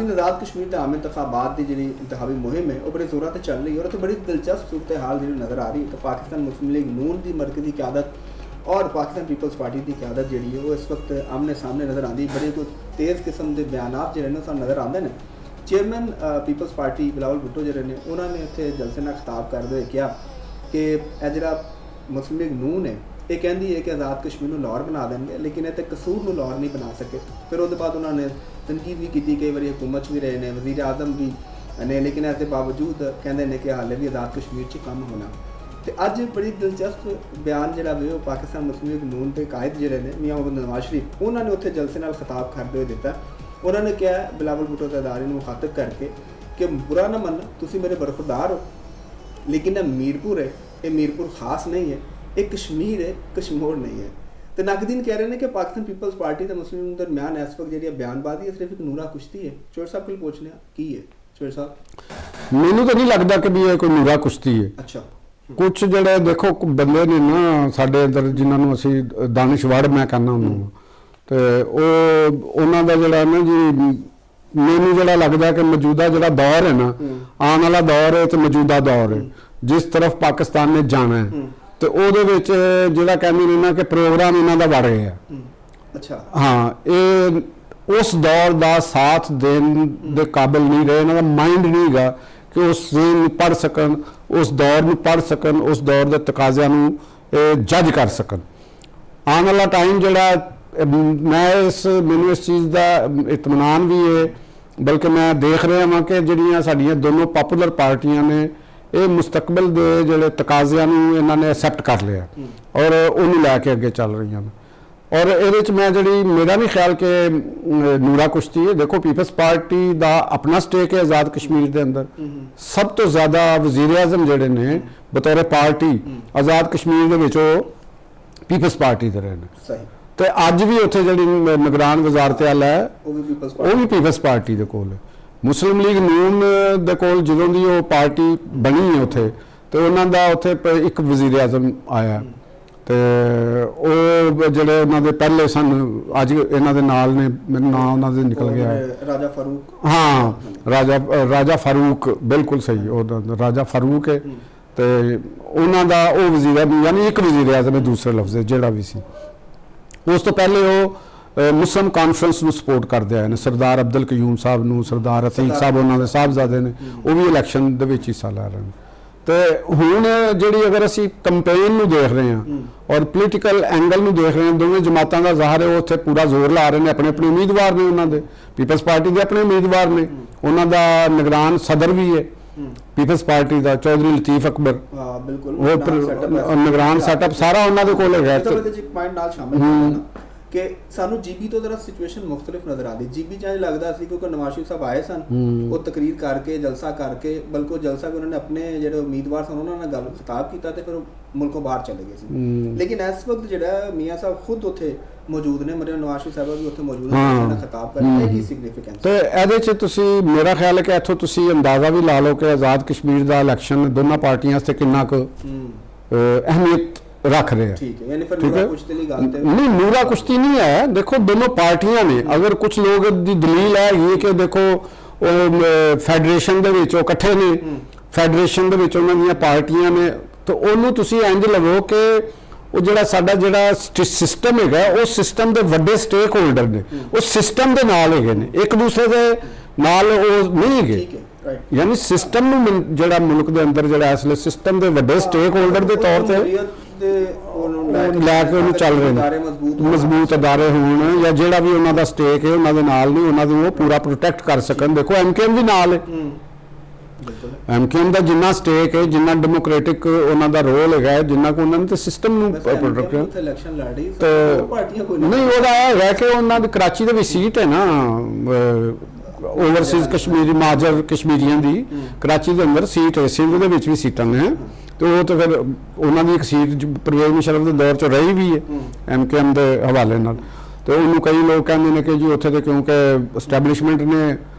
नाज़रीन आज़ाद कश्मीर के आम इंतखाबात की जी इंतखाबी मुहिम है वो बड़े जोरों से चल रही है और तो बड़ी दिलचस्प सूरत हाल जी नज़र आ रही है कि पाकिस्तान मुस्लिम लीग नून की मरकज़ी क़यादत और पाकिस्तान पीपल्स पार्टी की क़यादत जी है वो इस वक्त आमने सामने नज़र आती बड़े कोई तेज़ किस्म के बयान जो सानू नज़र आते हैं। चेयरमैन पीपल्स पार्टी बिलावल भुट्टो जो ने उन्होंने उत्थे जलसे में खिताब करते हुए कहा कि यह जो मुस्लिम लीग नून है ये कहती है कि आज़ाद कश्मीर को लाहौर बना देंगे लेकिन इतने कसूर को लाहौर नहीं बना सके। फिर उसके बाद उन्होंने तनकीद भी की, कई बार हुकूमत भी रहे हैं, वज़ीर आज़म भी ने, लेकिन इसके बावजूद कहते हैं कि हाले भी आज़ाद कश्मीर च कम होना। तो अज बड़ी दिलचस्प बयान जोड़ा वे पाकिस्तान मुस्लिम लीग नून के कायद जोड़े ने मियाँ मोहम्मद नवाज शरीफ उन्होंने उत्थे जलसे नाल खिताब करते हुए दिता। उन्होंने कहा बिलावल भुट्टो के अदारे को मुखातब करके कि बुरा ना मनना, तुसीं मेरे बरखुरदार हो, लेकिन यह मीरपुर है, ये मीरपुर खास नहीं है, एक कश्मीर है, कश्मीर नहीं है। तो नकदीन कह रहे हैं कि पाकिस्तान पीपल्स पार्टी तो मुस्लिम दरम्यान इस वक्त जी बयानबाजी है सिर्फ एक नूरा कुश्ती है। चोर साहब को पूछने की है चोर साहब? मैनू तो नहीं लगता कि भी ये कोई नूरा कुश्ती है। अच्छा, कुछ जड़े देखो बंदे ने ना साडे अंदर जिन्होंने असी दानिशवड़ मैं कहना उन्होंने तो उन्हों का जोड़ा ना जी मैनू जोड़ा लगता कि मौजूदा जोड़ा दौर है ना आने वाला दौर है तो मौजूदा दौर है जिस तरफ पाकिस्तान ने जाना है तो वो जोड़ा कहते हैं ना कि प्रोग्राम इन्हों का बढ़ गया। अच्छा, हाँ, ये उस दौर का साथ देने के काबिल नहीं रहे, इन्हों का माइंड नहीं गा कि उस जेन पढ़ सकन, उस दौर में पढ़ सकन, उस दौर के तकाज़ियां जज कर सकन। आने वाला टाइम जोड़ा मैं मैनू इस चीज़ का इत्मीनान भी है, बल्कि मैं देख रहा हाँ कि जिहड़ियां साडियां दोनों पॉपुलर पार्टियां ने ये मुस्तकबिल के जोड़े तकाज़ियां इन्होंने एक्सैप्ट कर लिया और उन्हें लैके अगे चल रही हैं। और ये मैं जी मेरा नहीं ख्याल कि नूरा कुश्ती है। देखो पीपल्स पार्टी का अपना स्टेक है आज़ाद कश्मीर के अंदर, सब तो ज़्यादा वज़ीर आज़म जोड़े ने बतौर पार्टी आज़ाद कश्मीर के पीपल्स पार्टी के रहे हैं। तो अज भी उत्थे जी निगरान वजारत आला है वो भी पीपल्स पार्टी के कोल है। मुस्लिम लीग नून दे कोल जदों दी वो पार्टी बनी है उत्थे तो उन्हां दा उत्थे एक वज़ीर आज़म आया तो वो जोड़े उन्होंने पहले सन अज इन्हों के नाल ने मेरा नाम उन्होंने निकल गया राजा फारूक। हाँ, राजा फारूक बिल्कुल सही, राजा फारूक है तो उन्हों का वो वज़ीर यानी एक वज़ीर आज़म है दूसरे लफ्ज़ जोड़ा भी सी। उस तो पहले वो मुस्लिम कॉन्फ्रेंस में सपोर्ट करते आए ने, सरदार अब्दुल कयूम साहब न, सरदार अतीक साहब उन्होंने साहबजादे ने वो भी इलैक्शन के हिस्सा लै रहे हैं। तो हुण जिहड़ी अगर असी कंपेन में देख रहे हैं और पोलीटिकल एंगल में देख रहे हैं, दोवें जमातों का ज़ाहिर है वो उत्थे पूरा जोर ला रहे हैं, अपने अपने उम्मीदवार ने, उन्होंने पीपल्स पार्टी के अपने उम्मीदवार ने, उन्होंने निगरान सदर भी है पीपल्स पार्टी का चौधरी लतीफ अकबर, वो निगरान सैटअप सारा उन्होंने कोल है कि सानू जीबी तो जरा सिचुएशन मुख्तलिफ नज़र आती। जीबी चाहे लगता सी क्योंकि नवाज शरीफ साहब आए सन वो तकरीर करके जलसा करके, बल्कि जलसा भी उन्होंने अपने जो उम्मीदवार सन उन्होंने गल खिताब किया तो फिर मुल्कों बाहर चले गए सी। लेकिन इस वक्त जो मियाँ साहब खुद उत्थे मौजूद ने, मेरे नवाज शरीफ साहब भी उत्थे मौजूद ने, खिताब करने की सिग्निफिकेंस तो ये तुसी मेरा ख्याल है कि इत्थों तुसी अंदाज़ा भी ला लो कि आज़ाद कश्मीर का इलैक्शन दोनों पार्टियां से कितना क अहमियत रख रहे हैं। ठीक है, यानी फिर नूरा कुश्ती ली गल नहीं, नूरा कुश्ती नहीं है। देखो दोनों पार्टियां ने, अगर कुछ लोग दी दलील है ये कि देखो फैडरेशन दे विच इकट्ठे ने, फैडरेशन दे विच उन्हां दीयां पार्टियां ने, तो उन्होंने तुसी इंज लवो कि वो जिहड़ा साडा जिहड़ा सिस्टम है वो सिस्टम दे वड्डे स्टेक होल्डर ने, वो सिस्टम दे नाल हैगे ने, एक दूसरे दे नाल वो नहीं हैगे। यानी सिस्टम नूं जिहड़ा मुल्क दे अंदर जिहड़ा इसलिए सिस्टम दे वड्डे स्टेक होल्डर दे तौर ते लैके चल रहे हैं, मजबूत अदारे होण या जिहड़ा भी उन्हों का स्टेक है उन्होंने नाल नहीं उन्होंने वो पूरा प्रोटेक्ट कर सकन। देखो MKM भी नाल है, MKM का जिन्ना स्टेक है, जिन्ना डेमोक्रेटिक उन्हों का रोल है, जिन्ना को उन्होंने तो सिस्टम प्रोटेक्ट नहीं वो है कि उन्होंने कराची की भी सीट है ना ओवरसीज कश्मीरी महाजर कश्मीरियों की कराची के अंदर सीट है, सिंध के भी सीटां ने तो वो तो फिर उन्होंने एक सीट परवेज मुशर्रफ के दौर च रही भी है MKM के हवाले नाल। तो उन्होंने कई लोग कहते हैं कि जी उत्थे तो क्योंकि एस्टैबलिशमेंट ने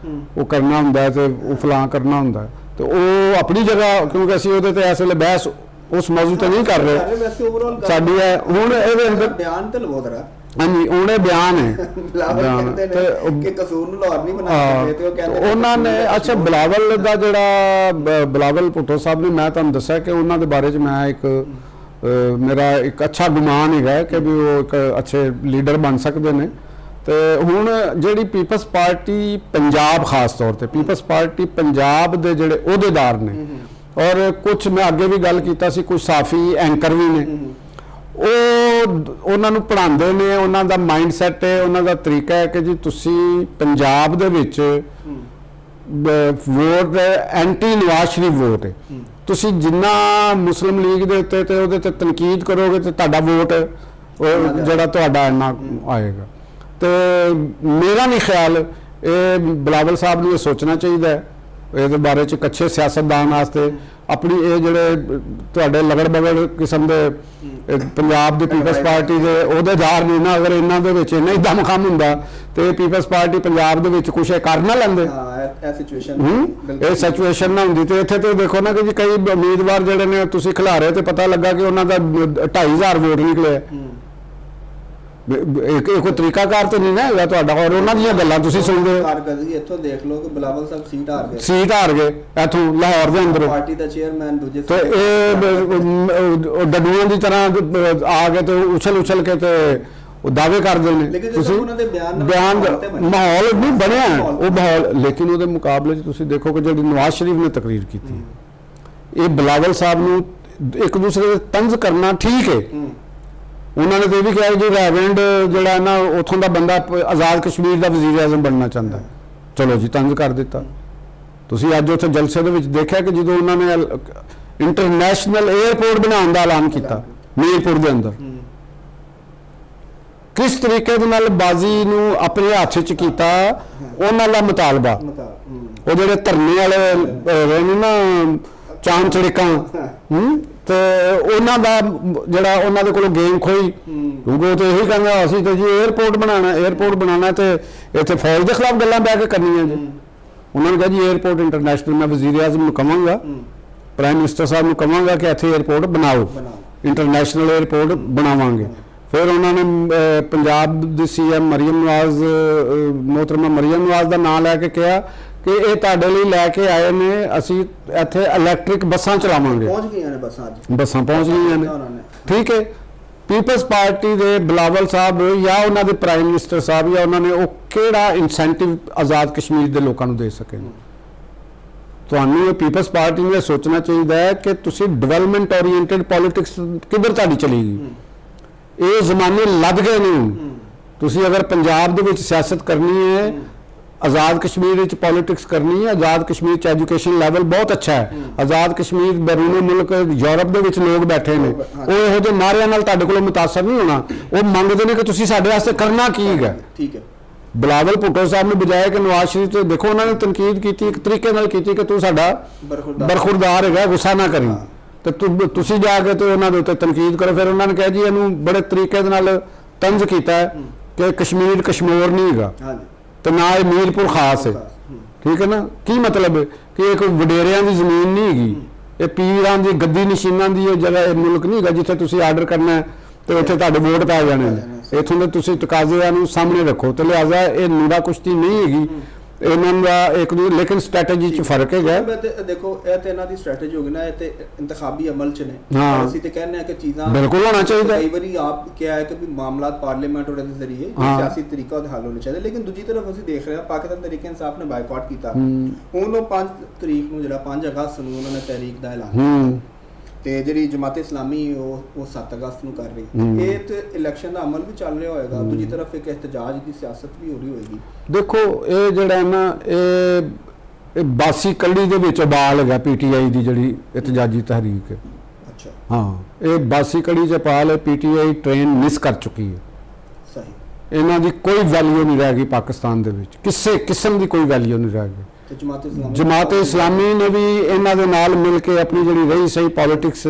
वो करना होंदा है तो वो फलां करना होंदा है, तो वो अपनी जगह क्योंकि असीं उहदे ते इस वेले बहस उस मौजू ते नहीं कर रहे साडी है हुण इहदे अंदर बयान ते लवो जरा हाँ जी उन्हें बयान है ਬਿਲਾਵਲ ਕਹਿੰਦੇ ਨੇ ਕਿ ਕਸੂਰ ਨੂੰ ਲਾਹੌਰ ਨਹੀਂ ਬਣਾ ਸਕਦੇ ਤੇ ਉਹ ਕਹਿੰਦੇ ਉਹਨਾਂ ਨੇ ਅੱਛਾ ਬਿਲਾਵਲ ਦਾ ਜਿਹੜਾ ਬਿਲਾਵਲ ਭੁੱਟੋ ਸਾਹਿਬ ਨੇ ਮੈਂ ਤੁਹਾਨੂੰ ਦੱਸਿਆ ਕਿ ਉਹਨਾਂ ਦੇ ਬਾਰੇ 'ਚ ਮੈਂ ਇੱਕ ਮੇਰਾ ਇੱਕ ਅੱਛਾ ਗੁਮਾਨ ਹੈਗਾ ਕਿ ਵੀ ਉਹ ਇੱਕ ਅੱਛੇ ਲੀਡਰ ਬਣ ਸਕਦੇ ਨੇ ਤੇ ਹੁਣ ਜਿਹੜੀ ਪੀਪਲਸ ਪਾਰਟੀ ਪੰਜਾਬ ਖਾਸ ਤੌਰ ਤੇ ਪੀਪਲਸ ਪਾਰਟੀ ਪੰਜਾਬ ਦੇ ਜਿਹੜੇ ਅਹੁਦੇਦਾਰ ਨੇ ਔਰ ਕੁਝ ਮੈਂ ਅੱਗੇ ਵੀ ਗੱਲ ਕੀਤਾ ਸੀ ਕੁਝ ਸਾਫੀ ਐਂਕਰ ਵੀ ਨੇ ਉਹ ਉਹਨਾਂ ਨੂੰ ਪੜ੍ਹਾਉਂਦੇ ਨੇ ਉਹਨਾਂ ਦਾ ਮਾਈਂਡ ਸੈਟ ਹੈ ਉਹਨਾਂ ਦਾ ਤਰੀਕਾ ਹੈ ਕਿ ਜੀ ਤੁਸੀਂ ਪੰਜਾਬ ਦੇ ਵਿੱਚ vote anti Nawaz Sharif vote ਹੈ ਤੁਸੀਂ ਜਿੰਨਾ ਮੁਸਲਿਮ ਲੀਗ ਦੇ ਉੱਤੇ ਤੇ ਉਹਦੇ ਤੇ ਤਨਕੀਦ ਕਰੋਗੇ ਤੇ ਤੁਹਾਡਾ ਵੋਟ ਉਹ ਜਿਹੜਾ ਤੁਹਾਡਾ ਇੰਨਾ ਆਏਗਾ ਤੇ ਮੇਰਾ ਨਹੀਂ ਖਿਆਲ ਇਹ ਬਿਲਾਵਲ ਸਾਹਿਬ ਨੂੰ ਇਹ ਸੋਚਣਾ ਚਾਹੀਦਾ ਹੈ ਇਹਦੇ ਬਾਰੇ ਚ ਇੱਕ ਅੱਛੇ ਸਿਆਸਤਦਾਨ ਵਾਸਤੇ ਆਪਣੀ ਇਹ ਜਿਹੜੇ ਤੁਹਾਡੇ ਲਗੜ ਬਗੜ ਕਿਸਮ ਦੇ ਪੰਜਾਬ ਦੀ ਪੀਪਲਸ ਪਾਰਟੀ ਦੇ ਅਹੁਦੇਦਾਰ ਨੇ ਨਾ ਅਗਰ ਇਹਨਾਂ ਦੇ ਵਿੱਚ ਇੰਨਾ ਹੀ ਦਮਖਮ ਹੁੰਦਾ ਤੇ ਪੀਪਲਸ ਪਾਰਟੀ ਪੰਜਾਬ ਦੇ ਵਿੱਚ ਕੁਛ ਕਰ ਨਾ ਲੈਂਦੇ ਇਹ ਸਿਚੁਏਸ਼ਨ ਨਾ ਹੁੰਦੀ ਤੇ ਇੱਥੇ ਤੇ ਦੇਖੋ ਨਾ ਕਿ ਜੀ ਕਈ ਉਮੀਦਵਾਰ ਜਿਹੜੇ ਨੇ ਤੁਸੀਂ ਖਿਲਾਰੇ ਤੇ ਪਤਾ ਲੱਗਾ ਕਿ ਉਹਨਾਂ ਦਾ 2500 ਵੋਟ ਨਿਕਲੇ ਕੋਈ ਤਰੀਕਾਕਾਰ ਤੇ ਨਹੀਂ ਨਾ ਹੈਗਾ ਤੁਹਾਡਾ ਔਰ ਉਹਨਾਂ ਦੀਆਂ ਗੱਲਾਂ ਤੁਸੀਂ ਸੁਣਦੇ ਹੋ ਇੱਥੋਂ ਦੇਖ ਲਓ ਕਿ ਬਿਲਾਵਲ ਸਾਹਿਬ ਸੀਟ ਹਾਰ ਗਏ ਇੱਥੋਂ ਲਾਹੌਰ ਦੇ ਅੰਦਰ ਪਾਰਟੀ ਦਾ ਚੇਅਰਮੈਨ ਦੂਜੇ ਤੇ ਇਹ ਡੱਡੂਆਂ ਦੀ ਤਰ੍ਹਾਂ ਆ ਕੇ ਤੇ ਉਛਲ ਕੇ ਤੇ ਉਹ ਦਾਅਵੇ ਕਰਦੇ ਨੇ ਤੁਸੀਂ ਬਿਆਨ ਮਾਹੌਲ ਨਹੀਂ ਬਣਿਆ ਉਹ ਮਾਹੌਲ ਲੇਕਿਨ ਉਹਦੇ ਮੁਕਾਬਲੇ 'ਚ ਤੁਸੀਂ ਦੇਖੋ ਕਿ ਜਿਹੜੀ ਨਵਾਜ਼ ਸ਼ਰੀਫ ਨੇ ਤਕਰੀਰ ਕੀਤੀ ਇਹ ਬਿਲਾਵਲ ਸਾਹਿਬ ਨੂੰ ਇੱਕ ਦੂਸਰੇ ਦੇ ਤੰਜ਼ ਕਰਨਾ ਠੀਕ ਹੈ ਉਹਨਾਂ ਨੇ ਤੇ ਇਹ ਵੀ ਕਿਹਾ ਜੀ ਰੈਵੈਂਡ ਜਿਹੜਾ ਨਾ ਉੱਥੋਂ ਦਾ ਬੰਦਾ ਆਜ਼ਾਦ ਕਸ਼ਮੀਰ ਦਾ ਵਜ਼ੀਰ ਆਜ਼ਮ ਬਣਨਾ ਚਾਹੁੰਦਾ ਚਲੋ ਜੀ ਤੰਜ਼ ਕਰ ਦਿੱਤਾ ਤੁਸੀਂ ਅੱਜ ਉੱਥੇ ਜਲਸੇ ਦੇ ਵਿੱਚ ਦੇਖਿਆ ਕਿ ਜਦੋਂ ਉਹਨਾਂ ਨੇ ਇੰਟਰਨੈਸ਼ਨਲ 에ਅਰਪੋਰਟ ਬਣਾਉਣ ਦਾ ਐਲਾਨ ਕੀਤਾ ਮੀਰਪੁਰ ਦੇ ਅੰਦਰ ਕਿਸ ਤਰੀਕੇ ਦੇ ਨਾਲ ਬਾਜ਼ੀ ਨੂੰ ਆਪਣੇ ਹੱਥ 'ਚ ਕੀਤਾ ਉਹਨਾਂ ਦਾ ਮੁਤਾਲਬਾ ਉਹ ਜਿਹੜੇ ਧਰਨੇ ਵਾਲੇ ਰਹੇ ਨੇ ਨਾ ਚਾਮ ਚੜਿਕਾਂ ਤੇ ਉਹਨਾਂ ਦਾ ਜਿਹੜਾ ਉਹਨਾਂ ਦੇ ਕੋਲੋਂ ਗੇਮ ਖੋਈ ਕਿਉਂਕਿ ਉਹ ਤੇ ਇਹੀ ਕਹਿੰਦਾ ਅਸੀਂ ਤੇ ਜੀ 에ਅਰਪੋਰਟ ਬਣਾਉਣਾ ਤੇ ਇੱਥੇ ਫੌਜ ਦੇ ਖਿਲਾਫ ਗੱਲਾਂ ਬਹਿ ਕੇ ਕਰਨੀਆਂ ਜੀ ਉਹਨਾਂ ਨੇ ਕਿਹਾ ਜੀ 에ਅਰਪੋਰਟ ਇੰਟਰਨੈਸ਼ਨਲ ਮੈਂ ਵਜ਼ੀਰ ਆਜ਼ਮ ਨੂੰ ਕਹਾਂਗਾ ਪ੍ਰਾਈਮ ਮਿਨਿਸਟਰ ਸਾਹਿਬ ਨੂੰ ਕਹਾਂਗਾ ਕਿ ਇੱਥੇ 에ਅਰਪੋਰਟ ਬਣਾਓ ਇੰਟਰਨੈਸ਼ਨਲ 에ਅਰਪੋਰਟ ਬਣਾਵਾਂਗੇ ਫਿਰ ਉਹਨਾਂ ਨੇ ਪੰਜਾਬ ਦੀ ਸੀਐਮ ਮਰੀਮ ਨਵਾਜ਼ ਮੋਹਤਰਮਾ ਮਰੀਮ ਨਵਾਜ਼ ਦਾ ਨਾਮ ਲੈ ਕੇ ਕਿਹਾ ਕਿ ਇਹ ਤੁਹਾਡੇ ਲਈ ਲੈ ਕੇ ਆਏ ਨੇ ਅਸੀਂ ਇੱਥੇ ਇਲੈਕਟ੍ਰਿਕ ਬੱਸਾਂ ਚਲਾਵਾਂਗੇ ਪਹੁੰਚ ਗਈਆਂ ਨੇ ਬੱਸਾਂ ਪਹੁੰਚ ਗਈਆਂ ਨੇ ਠੀਕ ਹੈ ਪੀਪਲਸ ਪਾਰਟੀ ਦੇ ਬਿਲਾਵਲ ਸਾਹਿਬ ਜਾਂ ਉਹਨਾਂ ਦੇ ਪ੍ਰਾਈਮ ਮਿਨਿਸਟਰ ਸਾਹਿਬ ਜਾਂ ਉਹਨਾਂ ਨੇ ਉਹ ਕਿਹੜਾ ਇਨਸੈਂਟਿਵ ਆਜ਼ਾਦ ਕਸ਼ਮੀਰ ਦੇ ਲੋਕਾਂ ਨੂੰ ਦੇ ਸਕੇ ਤੁਹਾਨੂੰ ਇਹ ਪੀਪਲਸ ਪਾਰਟੀ ਨੂੰ ਸੋਚਣਾ ਚਾਹੀਦਾ ਹੈ ਕਿ ਤੁਸੀਂ ਡਿਵੈਲਪਮੈਂਟ ਓਰੀਐਂਟਡ ਪੋਲਿਟਿਕਸ ਕਿੱਧਰ ਤੁਹਾਡੀ ਚਲੇਗੀ ਇਹ ਜ਼ਮਾਨੇ ਲੱਗ ਗਏ ਨੇ ਤੁਸੀਂ ਅਗਰ ਪੰਜਾਬ ਦੇ ਵਿੱਚ ਸਿਆਸਤ ਕਰਨੀ ਹੈ ਆਜ਼ਾਦ ਕਸ਼ਮੀਰ ਵਿੱਚ ਪੋਲਿਟਿਕਸ ਕਰਨੀ ਹੈ ਆਜ਼ਾਦ ਕਸ਼ਮੀਰ 'ਚ ਐਜੂਕੇਸ਼ਨ ਲੈਵਲ ਬਹੁਤ ਅੱਛਾ ਹੈ ਆਜ਼ਾਦ ਕਸ਼ਮੀਰ ਬੈਰੂਨੀ ਮੁਲਕ ਯੂਰਪ ਦੇ ਵਿੱਚ ਲੋਕ ਬੈਠੇ ਨੇ ਉਹ ਇਹੋ ਜਿਹੇ ਨਾਰਿਆਂ ਨਾਲ ਤੁਹਾਡੇ ਕੋਲੋਂ ਮੁਤਾਸਰ ਨਹੀਂ ਹੋਣਾ ਉਹ ਮੰਗਦੇ ਨੇ ਕਿ ਤੁਸੀਂ ਸਾਡੇ ਵਾਸਤੇ ਕਰਨਾ ਕੀ ਹੈ ਠੀਕ ਹੈ ਬਿਲਾਵਲ ਭੁੱਟੋ ਸਾਹਿਬ ਨੇ ਬਜਾਏ ਕਿ ਨਵਾਜ਼ ਸ਼ਰੀਫ ਤੇ ਦੇਖੋ ਉਹਨਾਂ ਨੇ ਤਨਕੀਦ ਕੀਤੀ ਇੱਕ ਤਰੀਕੇ ਨਾਲ ਕੀਤੀ ਕਿ ਤੂੰ ਸਾਡਾ ਬਰਖੁਰਦਾਰ ਹੈਗਾ ਗੁੱਸਾ ਨਾ ਕਰੀ ਤੇ ਤੁਸੀਂ ਜਾ ਕੇ ਤੇ ਉਹਨਾਂ ਦੇ ਉੱਤੇ ਤਨਕੀਦ ਕਰੋ ਫਿਰ ਉਹਨਾਂ ਨੇ ਕਿਹਾ ਜੀ ਇਹਨੂੰ ਬੜੇ ਤਰੀਕੇ ਦੇ ਨਾਲ ਤੰਜ਼ ਕੀਤਾ ਕਿ ਕਸ਼ਮੀਰ ਕਸ਼ਮੋਰ ਨਹੀਂ ਹੈਗਾ ਤੇ ਨਾ ਇਹ ਮੀਰਪੁਰ ਖਾਸ ਹੈ ਠੀਕ ਹੈ ਨਾ ਕੀ ਮਤਲਬ ਹੈ ਕਿ ਇੱਕ ਵਡੇਰਿਆਂ ਦੀ ਜ਼ਮੀਨ ਨਹੀਂ ਹੈਗੀ ਇਹ ਪੀਰਾਂ ਦੀ ਗੱਦੀ ਨਸ਼ੀਨਾਂ ਦੀ ਇਹ ਜਗ੍ਹਾ ਇਹ ਮੁਲਕ ਨਹੀਂ ਹੈਗਾ ਜਿੱਥੇ ਤੁਸੀਂ ਆਰਡਰ ਕਰਨਾ ਤੇ ਉੱਥੇ ਤੁਹਾਡੇ ਵੋਟ ਪੈ ਜਾਣੇ ਨੇ ਇੱਥੋਂ ਦੇ ਤੁਸੀਂ ਤਕਾਜ਼ਿਆਂ ਨੂੰ ਸਾਹਮਣੇ ਰੱਖੋ ਤੇ ਲਿਹਾਜ਼ਾ ਇਹ ਨੀਰਾ ਕੁਸ਼ਤੀ ਨਹੀਂ ਹੈਗੀ ਇਹਨਾਂ ਦਾ ਇੱਕ ਦੂਜੇ ਲੇਕਿਨ ਸਟ੍ਰੈਟਜੀ 'ਚ ਫਰਕ ਹੈਗਾ ਦੇਖੋ ਇਹ ਤੇ ਇਹਨਾਂ ਦੀ ਸਟ੍ਰੈਟਜੀ ਹੋਗੀ ਨਾ ਇਹ ਤੇ ਇੰਤਖਾਬੀ ਅਮਲ 'ਚ ਨੇ ਅਸੀਂ ਤੇ ਕਹਿੰਦੇ ਆ ਕਿ ਚੀਜ਼ਾਂ ਬਿਲਕੁਲ ਹੋਣਾ ਚਾਹੀਦਾ ਕਈ ਵਾਰੀ ਆਪ ਕਿਹਾ ਹੈ ਕਿ ਵੀ ਮਾਮਲਾਤ ਪਾਰਲੀਮੈਂਟ ਔਰ ਦੇ ਜ਼ਰੀਏ ਸਿਆਸੀ ਤਰੀਕਾ ਉਹਦਾ ਹੱਲ ਹੋਣਾ ਚਾਹੀਦਾ ਲੇਕਿਨ ਦੂਜੀ ਤਰਫ ਅਸੀਂ ਦੇਖ ਰਹੇ ਹਾਂ ਪਾਕਿਸਤਾਨ ਤਹਿਰੀਕ ਇਨਸਾਫ ਨੇ ਬਾਈਕਾਟ ਕੀਤਾ ਹੁਣ ਉਹ 5 ਤਰੀਕ ਨੂੰ ਜਿਹੜਾ 5 ਅਗਸਤ ਨੂੰ ਉਹਨਾਂ ਨੇ ਤਹਿਰੀਕ ਦਾ ਐਲਾਨ ਤੇ ਜਿਹੜੀ ਜਮਾਤ ਇਸਲਾਮੀ ਉਹ 7 ਅਗਸਤ ਨੂੰ ਕਰ ਰਹੀ ਇਹ ਤੇ ਇਲੈਕਸ਼ਨ ਦਾ ਅਮਲ ਵੀ ਚੱਲ ਰਿਹਾ ਹੋਏਗਾ ਦੂਜੀ ਤਰਫ ਇੱਕ ਇhtਜਾਜ ਦੀ ਸਿਆਸਤ ਵੀ ਹੋ ਰਹੀ ਹੋਏਗੀ ਦੇਖੋ ਇਹ ਜਿਹੜਾ ਨਾ ਇਹ ਬਾਸੀ ਕੜੀ ਦੇ ਵਿੱਚ ਬਾਲ ਹੈਗਾ ਪੀਟੀਆਈ ਦੀ ਜਿਹੜੀ ਇhtਜਾਜੀ ਤਹਿਰੀਕ ਹੈ ਅੱਛਾ ਹਾਂ ਇਹ ਬਾਸੀ ਕੜੀ 'ਚ ਪਾਲ ਹੈ ਪੀਟੀਆਈ ਟ੍ਰੇਨ ਮਿਸ ਕਰ ਚੁੱਕੀ ਹੈ ਸਹੀ ਇਹਨਾਂ ਦੀ ਕੋਈ ਵੈਲਿਊ ਨਹੀਂ ਰਹਿ ਗਈ ਪਾਕਿਸਤਾਨ ਦੇ ਵਿੱਚ ਕਿਸੇ ਕਿਸਮ ਦੀ ਕੋਈ ਵੈਲਿਊ ਨਹੀਂ ਰਹਿ ਗਈ ਜਮਾਤ ਇਸਲਾਮੀ ਨੇ ਵੀ ਇਹਨਾਂ ਦੇ ਨਾਲ ਮਿਲ ਕੇ ਆਪਣੀ ਜਿਹੜੀ ਰਹੀ ਸਹੀ ਪੋਲਿਟਿਕਸ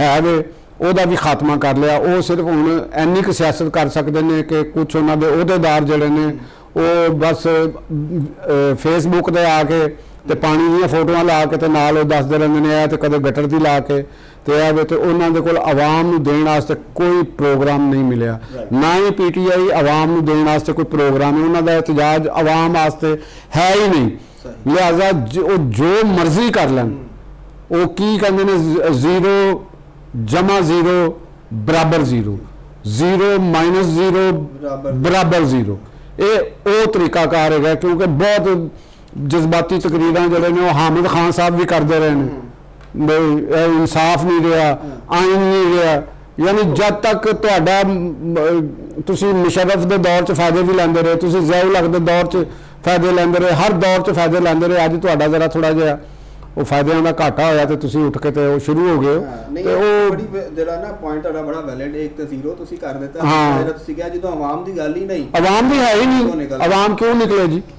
ਹੈ ਵੇ ਉਹਦਾ ਵੀ ਖਾਤਮਾ ਕਰ ਲਿਆ ਉਹ ਸਿਰਫ ਹੁਣ ਇੰਨੀ ਕੁ ਸਿਆਸਤ ਕਰ ਸਕਦੇ ਨੇ ਕਿ ਕੁਝ ਉਹਨਾਂ ਦੇ ਅਹੁਦੇਦਾਰ ਜਿਹੜੇ ਨੇ ਉਹ ਬਸ ਫੇਸਬੁੱਕ ਤੇ ਆ ਕੇ ਤੇ ਪਾਣੀ ਦੀਆਂ ਫੋਟੋਆਂ ਲਾ ਕੇ ਤੇ ਨਾਲ ਉਹ ਦੱਸਦੇ ਰਹਿੰਦੇ ਨੇ ਇਹ ਤੇ ਕਦੇ ਗਟਰ ਦੀ ਲਾ ਕੇ ਤੇ ਇਹ ਵੇ ਤੇ ਉਹਨਾਂ ਦੇ ਕੋਲ ਆਵਾਮ ਨੂੰ ਦੇਣ ਵਾਸਤੇ ਕੋਈ ਪ੍ਰੋਗਰਾਮ ਨਹੀਂ ਮਿਲਿਆ। Right. ਨਾ ਹੀ ਪੀਟੀਆਈ ਆਵਾਮ ਨੂੰ ਦੇਣ ਵਾਸਤੇ ਕੋਈ ਪ੍ਰੋਗਰਾਮ ਹੈ, ਉਹਨਾਂ ਦਾ ਇਤਜਾਜ ਆਵਾਮ ਵਾਸਤੇ ਹੈ ਹੀ ਨਹੀਂ। ਸਹੀ। ਲਿਹਾਜ਼ਾ ਉਹ ਜੋ ਮਰਜ਼ੀ ਕਰ ਲੈਣ, ਉਹ ਕੀ ਕਹਿੰਦੇ ਨੇ 0 ਜਮਾ 0 ਬਰਾਬਰ 0, 0 ਮਾਈਨਸ 0 ਬਰਾਬਰ 0, ਇਹ ਉਹ ਤਰੀਕਾਕਾਰ ਹੈਗਾ। ਕਿਉਂਕਿ ਬਹੁਤ ਜਜ਼ਬਾਤੀ ਤਕਰੀਰਾਂ ਜਿਹੜੇ ਨੇ ਉਹ ਹਾਮਿਦ ਖਾਨ ਸਾਹਿਬ ਵੀ ਕਰਦੇ ਰਹੇ ਨੇ, ਬਈ ਇਹ ਇਨਸਾਫ ਨਹੀਂ ਰਿਹਾ, ਆਇਨ ਨਹੀਂ ਰਿਹਾ। ਯਾਨੀ ਜਦ ਤੱਕ ਤੁਹਾਡਾ ਤੁਸੀਂ ਮੁਸ਼ਰਫ ਦੇ ਦੌਰ 'ਚ ਫਾਇਦੇ ਵੀ ਲੈਂਦੇ ਰਹੇ, ਤੁਸੀਂ ਜ਼ਿਆਉਲ ਹਕ ਦੇ ਦੌਰ 'ਚ ਫਾਇਦੇ ਲੈਂਦੇ ਰਹੇ, ਹਰ ਦੌਰ 'ਚ ਫਾਇਦੇ ਲੈਂਦੇ ਰਹੇ। ਅੱਜ ਤੁਹਾਡਾ ਜ਼ਰਾ ਥੋੜਾ ਜਿਹਾ ਉਹ ਫਾਇਦਿਆਂ ਦਾ ਘਾਟਾ ਹੋਇਆ ਤੇ ਤੁਸੀਂ ਉੱਠ ਕੇ ਤੇ ਉਹ ਸ਼ੁਰੂ ਹੋ ਗਏ ਨਹੀਂ ਤੇ ਉਹ ਬੜੀ ਜਿਹੜਾ ਨਾ ਪੁਆਇੰਟ ਤੁਹਾਡਾ ਬੜਾ ਵੈਲਿਡ, 1 ਤੇ 0 ਤੁਸੀਂ ਕਰ ਦਿੱਤਾ। ਹਾਂ। ਜਿਹੜਾ ਤੁਸੀਂ ਕਿਹਾ ਜਦੋਂ ਆਵਾਮ ਦੀ ਗੱਲ ਹੀ ਨਹੀਂ, ਆਵਾਮ ਦੀ ਹੈ ਹੀ ਨਹੀਂ, ਆਵਾਮ ਕਿਉਂ ਨਿਕਲੇ ਜੀ?